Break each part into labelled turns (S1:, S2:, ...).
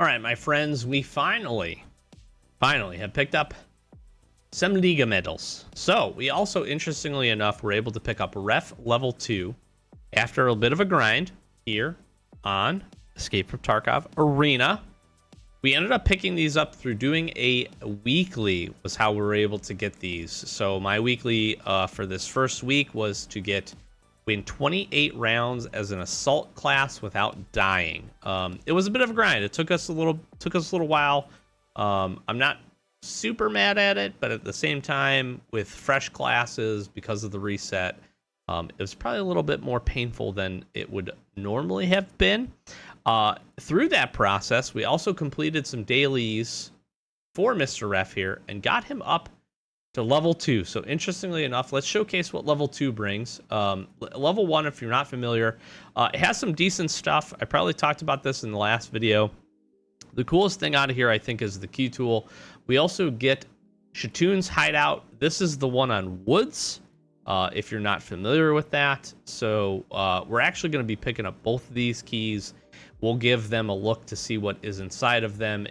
S1: All right, my friends, we finally have picked up some Liga medals. So we also, interestingly enough, were able to pick up Ref level 2 after a bit of a grind here on Escape from Tarkov Arena. We ended up picking these up through doing a weekly was how we were able to get these. So my weekly for this first week was to win 28 rounds as an assault class without dying. It was a bit of a grind. It took us a little while. I'm not super mad at it, but at the same time, with fresh classes because of the reset, it was probably a little bit more painful than it would normally have been. Through that process, we also completed some dailies for Mr. Ref here and got him up to level 2. So interestingly enough, let's showcase what level 2 brings. Level 1, if you're not familiar, it has some decent stuff. I probably talked about this in the last video. The coolest thing out of here, I think, is the key tool. We also get Shatun's hideout. This is the one on Woods, if you're not familiar with that. So we're actually going to be picking up both of these keys. We'll give them a look to see what is inside of them.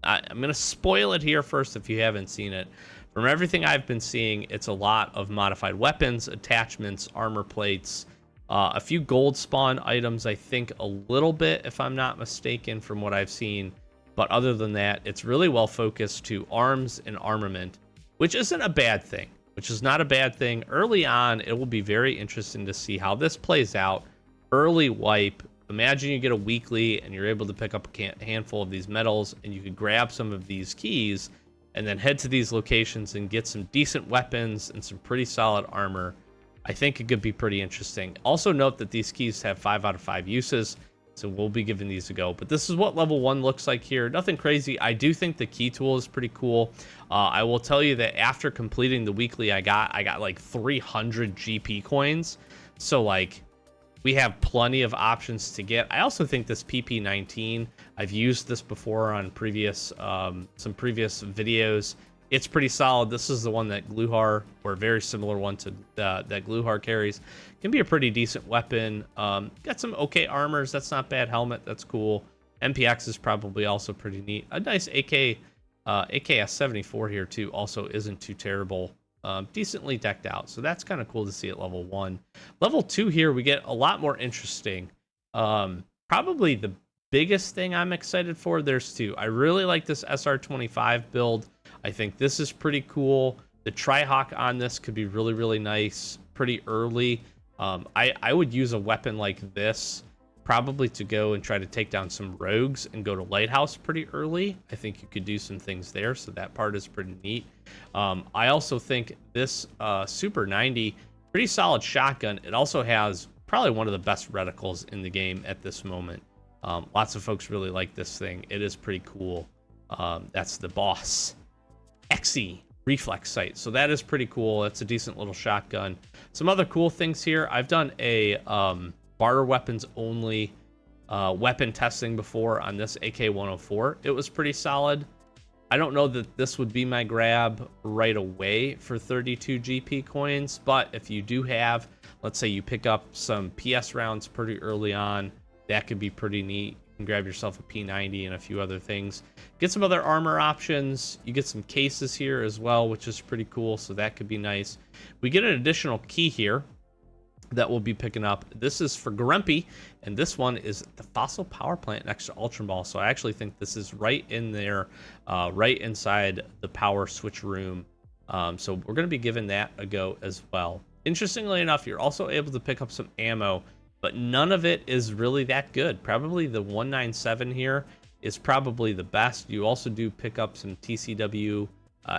S1: I'm going to spoil it here first if you haven't seen it. From everything I've been seeing, it's a lot of modified weapons, attachments, armor plates, a few gold spawn items, I think a little bit, if I'm not mistaken, from what I've seen. But other than that, it's really well focused to arms and armament, which isn't a bad thing, which is not a bad thing. Early on, it will be very interesting to see how this plays out. Early wipe. Imagine you get a weekly and you're able to pick up a handful of these medals, and you could grab some of these keys and then head to these locations and get some decent weapons and some pretty solid armor. I think it could be pretty interesting. Also note that these keys have 5 out of 5 uses, so we'll be giving these a go. But this is what level 1 looks like here. Nothing crazy. I do think the key tool is pretty cool. I will tell you that after completing the weekly, I got like 300 GP coins. So like, we have plenty of options to get. I also think this PP19, I've used this before on some previous videos. It's pretty solid. This is the one that Gluhar, or a very similar one to that Gluhar carries. Can be a pretty decent weapon. Got some okay armors. That's not bad. Helmet, that's cool. MPX is probably also pretty neat. A nice AKS 74 here too also isn't too terrible. Decently decked out, so that's kind of cool to see at level 1. Level 2 here, we get a lot more interesting. Probably the biggest thing I'm excited for, there's 2. I really like this SR25 build. I think this is pretty cool. The Tri-Hawk on this could be really, really nice pretty early. I would use a weapon like this probably to go and try to take down some rogues and go to Lighthouse pretty early. I think you could do some things there, so that part is pretty neat. I also think this Super 90, pretty solid shotgun. It also has probably one of the best reticles in the game at this moment. Lots of folks really like this thing. It is pretty cool. That's the Boss XE reflex sight, so that is pretty cool. That's a decent little shotgun. Some other cool things here. I've done a barter weapons only weapon testing before on this AK-104. It was pretty solid. I don't know that this would be my grab right away for 32 GP coins, but if you do have, let's say you pick up some PS rounds pretty early on, that could be pretty neat. You can grab yourself a P90 and a few other things. Get some other armor options. You get some cases here as well, which is pretty cool, so that could be nice. We get an additional key here that we'll be picking up. This is for Grumpy, and this one is the fossil power plant next to Ultra Ball. So I actually think this is right in there, right inside the power switch room. So we're going to be giving that a go as well. Interestingly enough, you're also able to pick up some ammo, but none of it is really that good. Probably the 197 here is probably the best. You also do pick up some TCW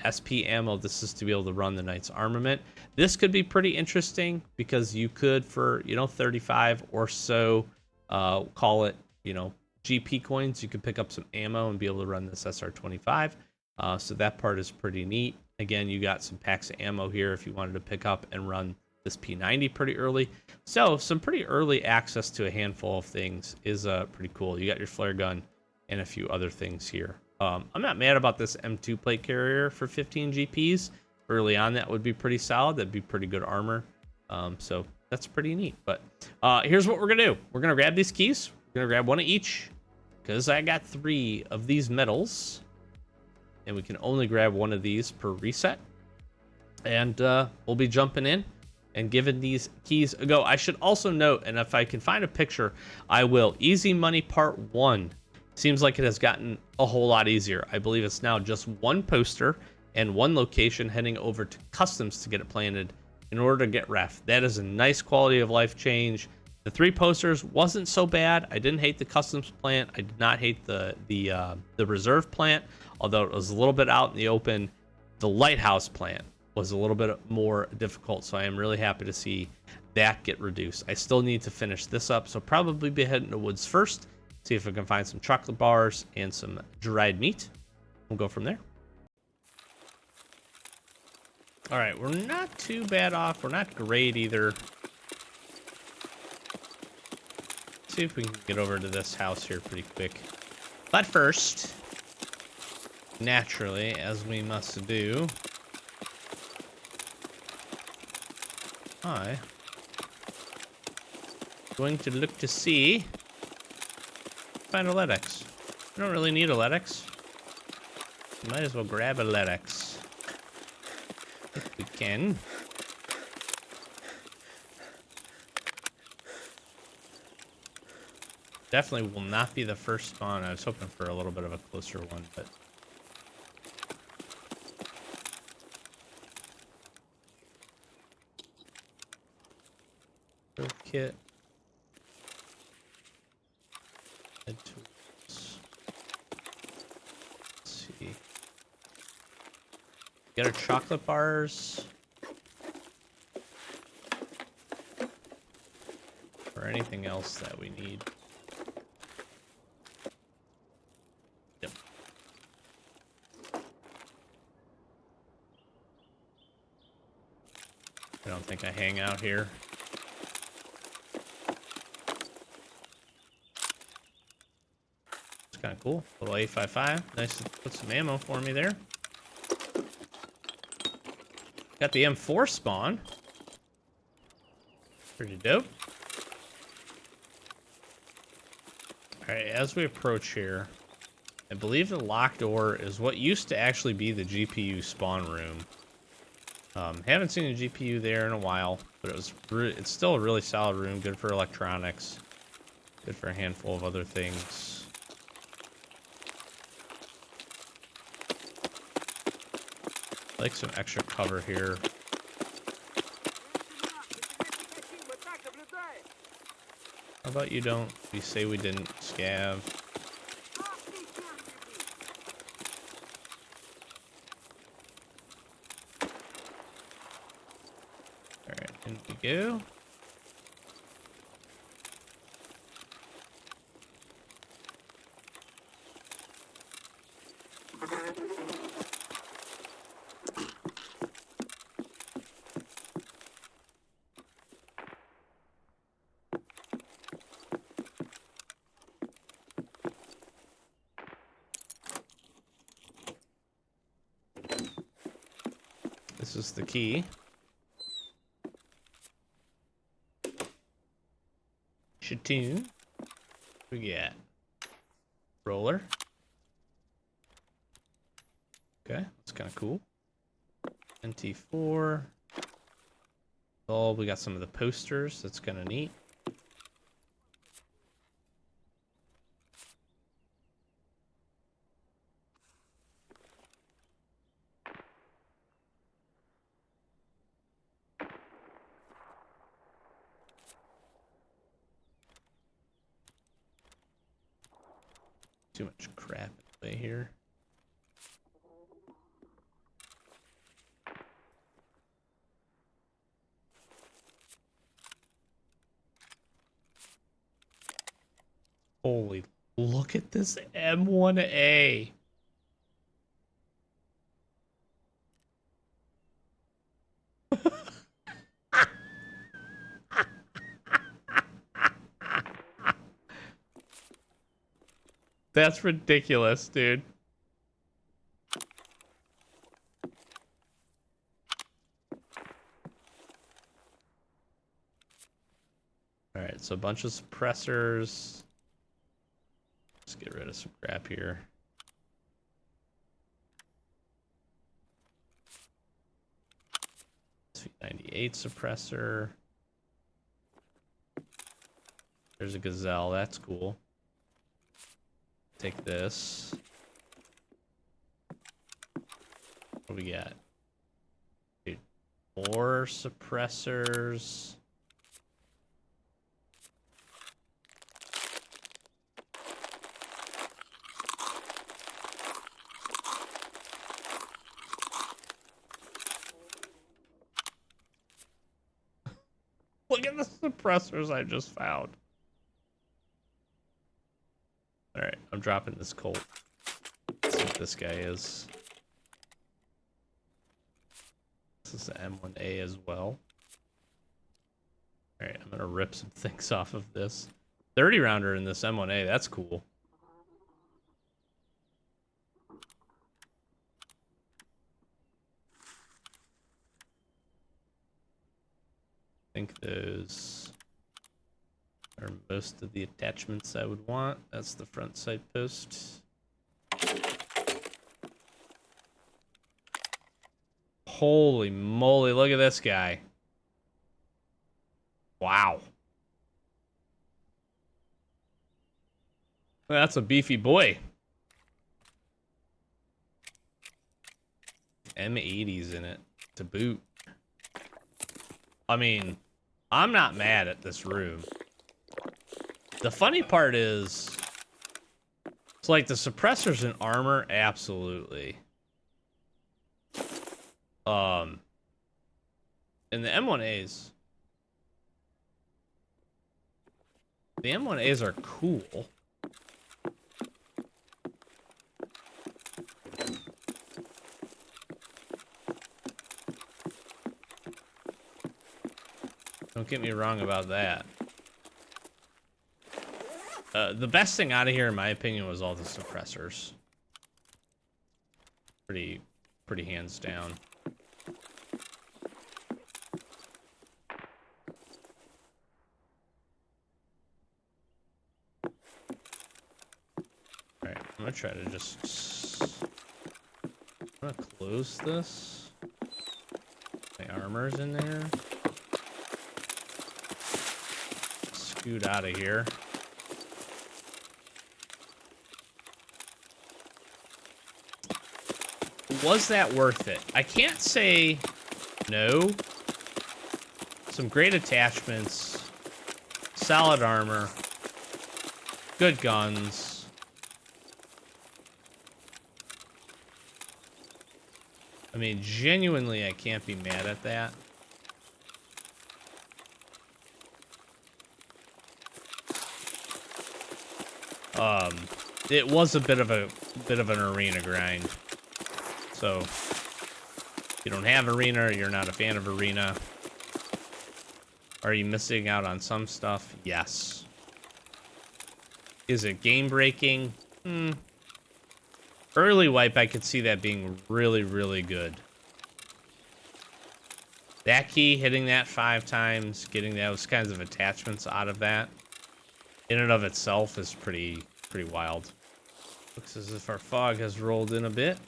S1: SP ammo. This is to be able to run the Knight's Armament. This could be pretty interesting because you could, for 35 or so, call it GP coins, you could pick up some ammo and be able to run this SR25. So that part is pretty neat. Again, you got some packs of ammo here if you wanted to pick up and run this P90 pretty early. So some pretty early access to a handful of things is pretty cool. You got your flare gun and a few other things here. I'm not mad about this M2 plate carrier for 15 GPs. Early on, that would be pretty solid. That'd be pretty good armor. So that's pretty neat. But here's what we're going to do. We're going to grab these keys. We're going to grab one of each. because I got 3 of these medals, and we can only grab 1 of these per reset. And we'll be jumping in and giving these keys a go. I should also note, and if I can find a picture, I will. Easy Money Part 1 seems like it has gotten a whole lot easier. I believe it's now just 1 poster and 1 location heading over to customs to get it planted in order to get ref. That is a nice quality of life change. The 3 posters wasn't so bad. I didn't hate the customs plant. I did not hate the reserve plant, although it was a little bit out in the open. The lighthouse plant was a little bit more difficult, so I am really happy to see that get reduced. I still need to finish this up, so probably be heading to woods first, see if I can find some chocolate bars and some dried meat. We'll go from there. All right, we're not too bad off. We're not great either. See if we can get over to this house here pretty quick. But first, naturally, as we must do, I'm going to look to see, find a LEDX. I don't really need a LEDX. Might as well grab a LEDX if we can. Definitely will not be the first spawn. I was hoping for a little bit of a closer one, but kit. Head tools. Let's see. Get our chocolate bars. Or anything else that we need. Yep. I don't think I hang out here. Kind of cool. Little A55. Nice to put some ammo for me there. Got the M4 spawn. Pretty dope. Alright, as we approach here, I believe the locked door is what used to actually be the GPU spawn room. Haven't seen a GPU there in a while, but it's still a really solid room. Good for electronics. Good for a handful of other things. Like some extra cover here. How about you don't? We say we didn't, scav. Alright, in we go. This is the key. Shatun. We got roller. Okay, that's kind of cool. NT4. Oh, we got some of the posters. That's kind of neat. Too much crap in the way here. Holy, look at this M1A. That's ridiculous, dude. Alright, so a bunch of suppressors. Let's get rid rid of some crap here. SV98 suppressor. There's a gazelle. That's cool. Take this. What do we got? Dude, more suppressors. Look at the suppressors I just found. Alright, I'm dropping this Colt. Let's see what this guy is. This is the M1A as well. Alright, I'm gonna rip some things off of this. 30 rounder in this M1A, that's cool. I think those are most of the attachments I would want. That's the front sight post. Holy moly, look at this guy. Wow. That's a beefy boy. M80's in it to boot. I mean, I'm not mad at this room. The funny part is, it's like the suppressors and armor, absolutely. And the M1As. The M1As are cool. Don't get me wrong about that. The best thing out of here, in my opinion, was all the suppressors. Pretty hands down. Alright, I'm gonna try to just... I'm gonna close this. My armor's in there. Scoot out of here. Was that worth it? I can't say no. Some great attachments, solid armor, good guns. I mean, genuinely, I can't be mad at that. It was a bit of an arena grind. So, if you don't have arena, or you're not a fan of arena. Are you missing out on some stuff? Yes. Is it game breaking? Early wipe, I could see that being really, really good. That key, hitting that 5 times, getting those kinds of attachments out of that, in and of itself is pretty wild. Looks as if our fog has rolled in a bit.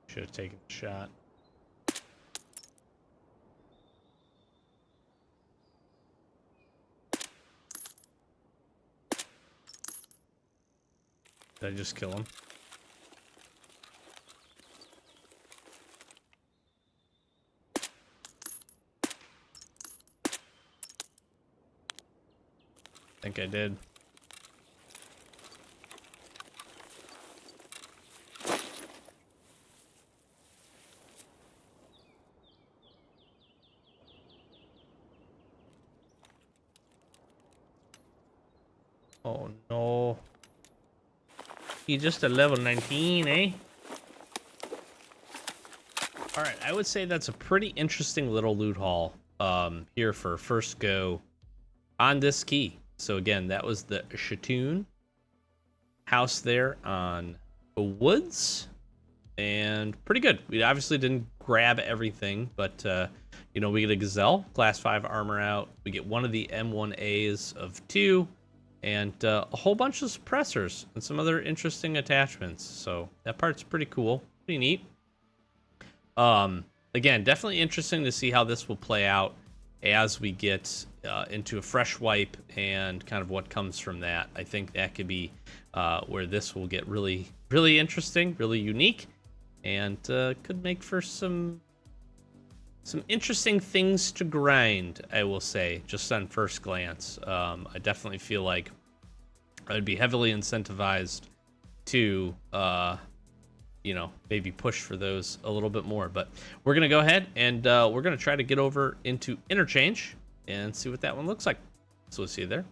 S1: Should have taken a shot. Did I just kill him? I think I did. Oh no. He's just a level 19, eh? All right, I would say that's a pretty interesting little loot haul here for first go on this key. So again, that was the Shatun house there on the woods, and pretty good. We obviously didn't grab everything, but you know, we get a Gazelle class 5 armor out. We get one of the M1As of 2, and a whole bunch of suppressors and some other interesting attachments. So that part's pretty cool, pretty neat. Again, definitely interesting to see how this will play out as we get into a fresh wipe and kind of what comes from that. I think that could be where this will get really, really interesting, really unique, and could make for some interesting things to grind, I will say, just on first glance. I definitely feel like I'd be heavily incentivized to you know, maybe push for those a little bit more. But we're going to go ahead and we're going to try to get over into Interchange and see what that one looks like. So we'll see you there.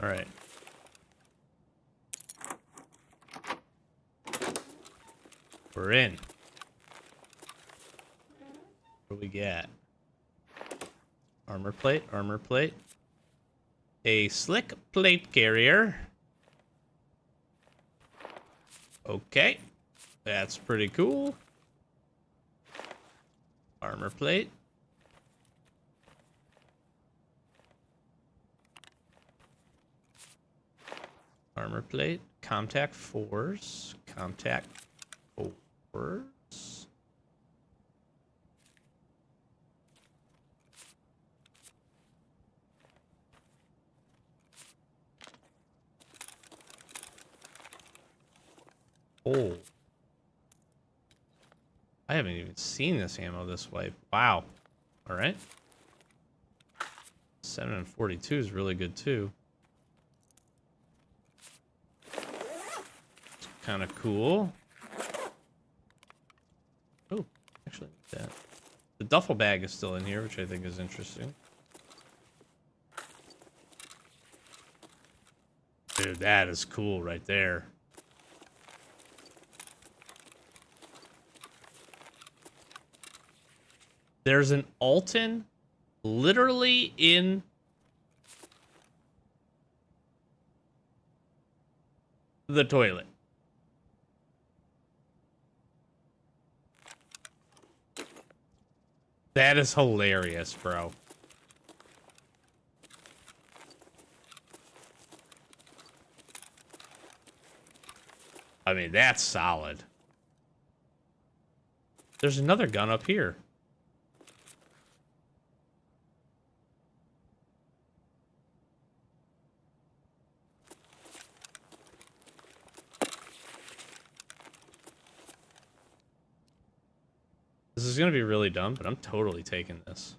S1: All right. We're in. What do we get? Armor plate, armor plate. A slick plate carrier. Okay. That's pretty cool. Armor plate. Armor plate. Contact 4s. Contact 4s. Oh. I haven't even seen this ammo this way. Wow. All right. 742 is really good too. Kind of cool. Oh, actually, that. The duffel bag is still in here, which I think is interesting. Dude, that is cool right there. There's an Alton literally in the toilet. That is hilarious, bro. I mean, that's solid. There's another gun up here. This is going to be really dumb, but I'm totally taking this.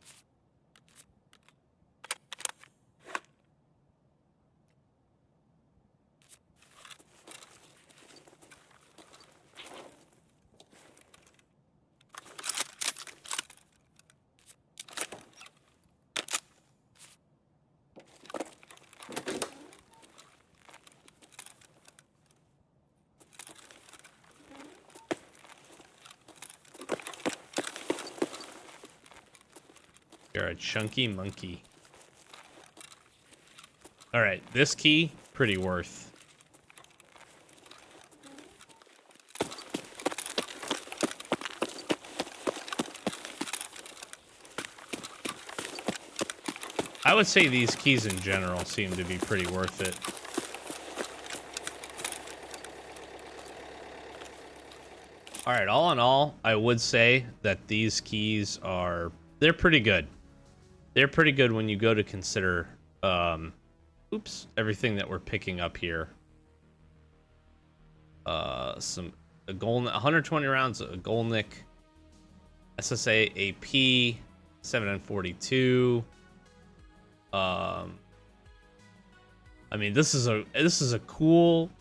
S1: You're a chunky monkey. All right, this key, pretty worth. I would say these keys in general seem to be pretty worth it. All right, all in all, I would say that these keys are, they're pretty good. They're pretty good when you go to consider, everything that we're picking up here. A gold, 120 rounds, a Golnick, SSA AP, 742. I mean, this is a cool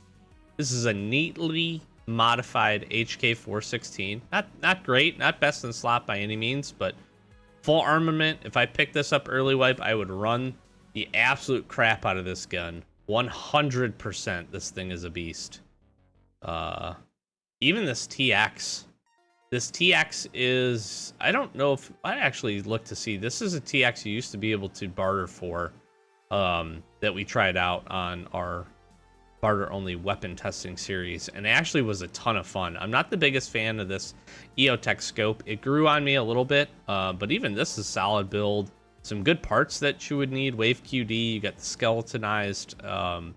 S1: This is a neatly modified HK416. Not great, not best in slot by any means, but full armament. If I picked this up early wipe, I would run the absolute crap out of this gun. 100%. This thing is a beast. Even this TX. This TX is, I don't know if, I actually looked to see. This is a TX you used to be able to barter for, that we tried out on our barter-only weapon testing series, and it actually was a ton of fun. I'm not the biggest fan of this EOTech scope. It grew on me a little bit, but even this is solid build. Some good parts that you would need. Wave QD, you got the skeletonized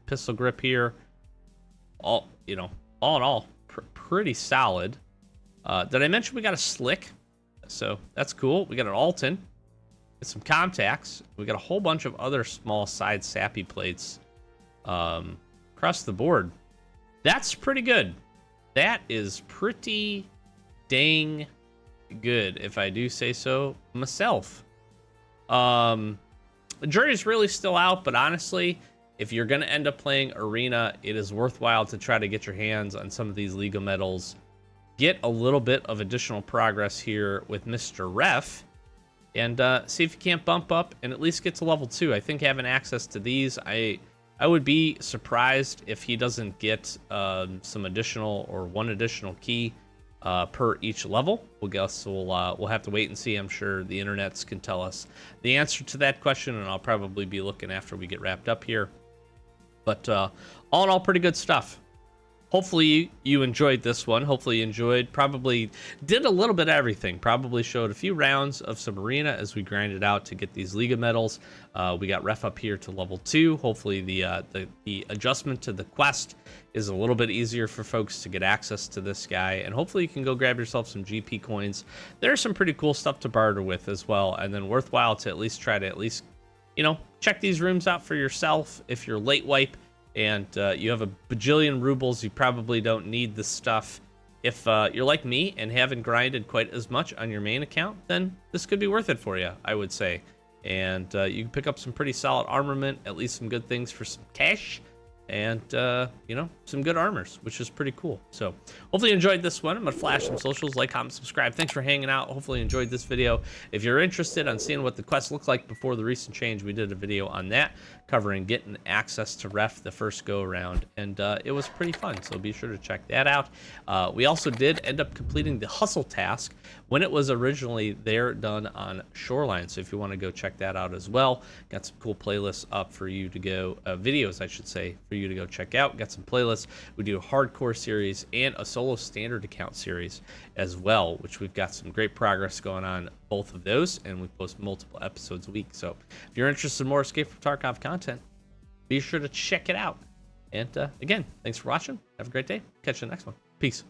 S1: pistol grip here. All in all, pretty solid. Did I mention we got a slick? So that's cool. We got an Alton. Get some contacts. We got a whole bunch of other small side sappy plates across the board. That's pretty good. That is pretty dang good, if I do say so myself. The jury's really still out, but honestly, if you're going to end up playing Arena, it is worthwhile to try to get your hands on some of these legal medals. Get a little bit of additional progress here with Mr. Ref, and see if you can't bump up and at least get to level 2. I think having access to these, I would be surprised if he doesn't get some additional or one additional key per each level. We'll have to wait and see. I'm sure the internets can tell us the answer to that question, and I'll probably be looking after we get wrapped up here. But all in all, pretty good stuff. Hopefully you enjoyed this one. Hopefully you enjoyed. Probably did a little bit of everything. Probably showed a few rounds of some Arena as we grinded out to get these Liga medals. We got Ref up here to level 2. Hopefully the adjustment to the quest is a little bit easier for folks to get access to this guy. And hopefully you can go grab yourself some GP coins. There's some pretty cool stuff to barter with as well. And then worthwhile to at least try to check these rooms out for yourself. If you're late wipe and you have a bajillion rubles, you probably don't need this stuff. If you're like me and haven't grinded quite as much on your main account, then this could be worth it for you, I would say. And you can pick up some pretty solid armament, at least some good things for some cash, and some good armors, which is pretty cool. So hopefully you enjoyed this one. I'm gonna flash some socials, like, comment, subscribe. Thanks for hanging out. Hopefully you enjoyed this video. If you're interested on seeing what the quest looked like before the recent change, we did a video on that covering getting access to Ref the first go around, and it was pretty fun, so be sure to check that out. We also did end up completing the hustle task when it was originally done on Shoreline, so if you want to go check that out as well, got some cool playlists up for you to go, videos I should say, for you to go check out. Got some playlists. We do a hardcore series and a solo standard account series as well, which we've got some great progress going on both of those, and we post multiple episodes a week. So if you're interested in more Escape from Tarkov content, be sure to check it out. And again, thanks for watching. Have a great day. Catch you in the next one. Peace.